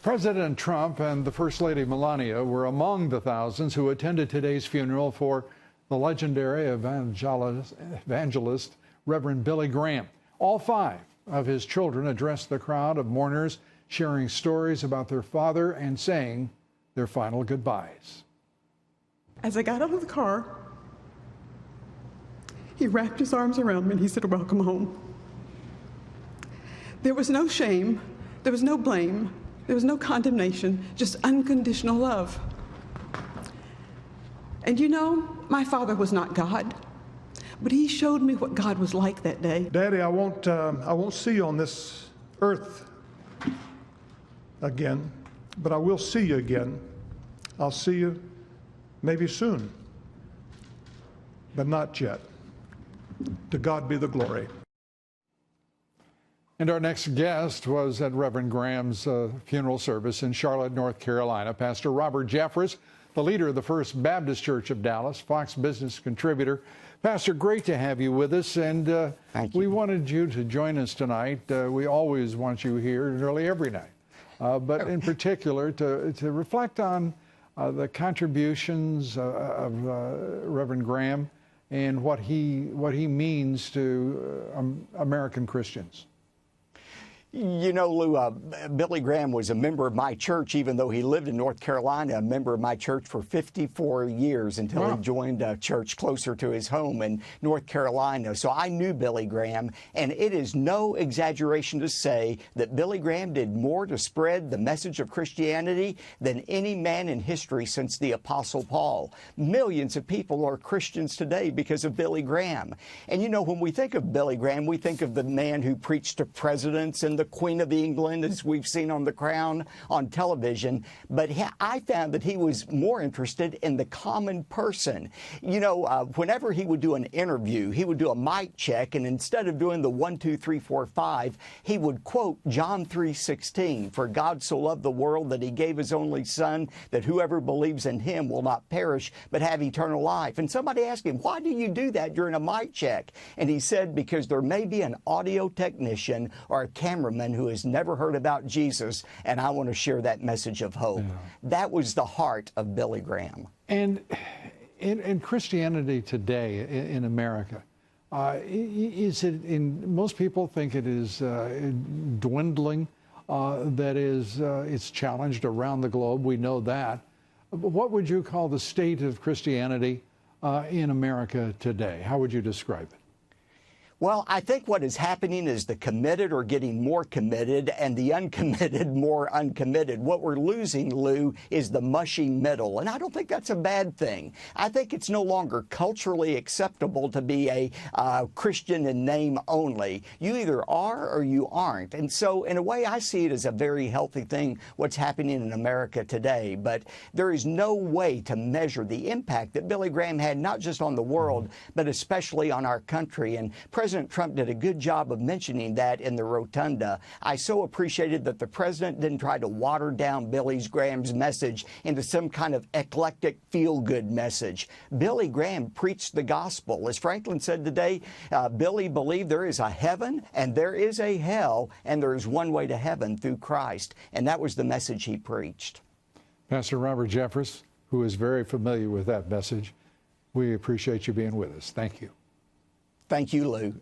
President Trump and the First Lady Melania were among the thousands who attended today's funeral for the legendary evangelist Reverend Billy Graham. All 5 of his children addressed the crowd of mourners, sharing stories about their father and saying their final goodbyes. As I got out of the car, he wrapped his arms around me and he said, "Welcome home." There was no shame, there was no blame, there was no condemnation, just unconditional love. And you know, my father was not God, but he showed me what God was like that day. Daddy, I won't see you on this earth again, but I will see you again. I'll see you maybe soon, but not yet. To God be the glory. And our next guest was at Reverend Graham's funeral service in Charlotte, North Carolina. Pastor Robert Jeffress, the leader of the First Baptist Church of Dallas, Fox Business contributor. Pastor, great to have you with us, and we wanted you to join us tonight. We always want you here nearly every night, but in particular to reflect on the contributions of Reverend Graham and what he means to American Christians. You know, Lou, Billy Graham was a member of my church, even though he lived in North Carolina, a member of my church for 54 years until he joined a church closer to his home in North Carolina. So I knew Billy Graham, and it is no exaggeration to say that Billy Graham did more to spread the message of Christianity than any man in history since the Apostle Paul. Millions of people are Christians today because of Billy Graham. And you know, when we think of Billy Graham, we think of the man who preached to presidents and the Queen of England, as we've seen on The Crown on television, but I found that he was more interested in the common person. You know, whenever he would do an interview, he would do a mic check, and instead of doing the 1, 2, 3, 4, 5, he would quote John 3:16, "For God so loved the world that he gave his only son, that whoever believes in him will not perish, but have eternal life." And somebody asked him, "Why do you do that during a mic check?" And he said, "Because there may be an audio technician or a cameraman who has never heard about Jesus, and I want to share that message of hope." Yeah. That was the heart of Billy Graham. And in Christianity today in America, is it most people think it is dwindling, that is, it's challenged around the globe, we know that. But what would you call the state of Christianity in America today? How would you describe it? Well, I think what is happening is the committed are getting more committed and the uncommitted more uncommitted. What we're losing, Lou, is the mushy middle, and I don't think that's a bad thing. I think it's no longer culturally acceptable to be a Christian in name only. You either are or you aren't. And so, in a way, I see it as a very healthy thing, what's happening in America today. But there is no way to measure the impact that Billy Graham had, not just on the world, but especially on our country. And President Trump did a good job of mentioning that in the rotunda. I so appreciated that the president didn't try to water down Billy Graham's message into some kind of eclectic feel-good message. Billy Graham preached the gospel. As Franklin said today, Billy believed there is a heaven and there is a hell, and there is one way to heaven through Christ. And that was the message he preached. Pastor Robert Jeffress, who is very familiar with that message, we appreciate you being with us. Thank you. Thank you, Lou.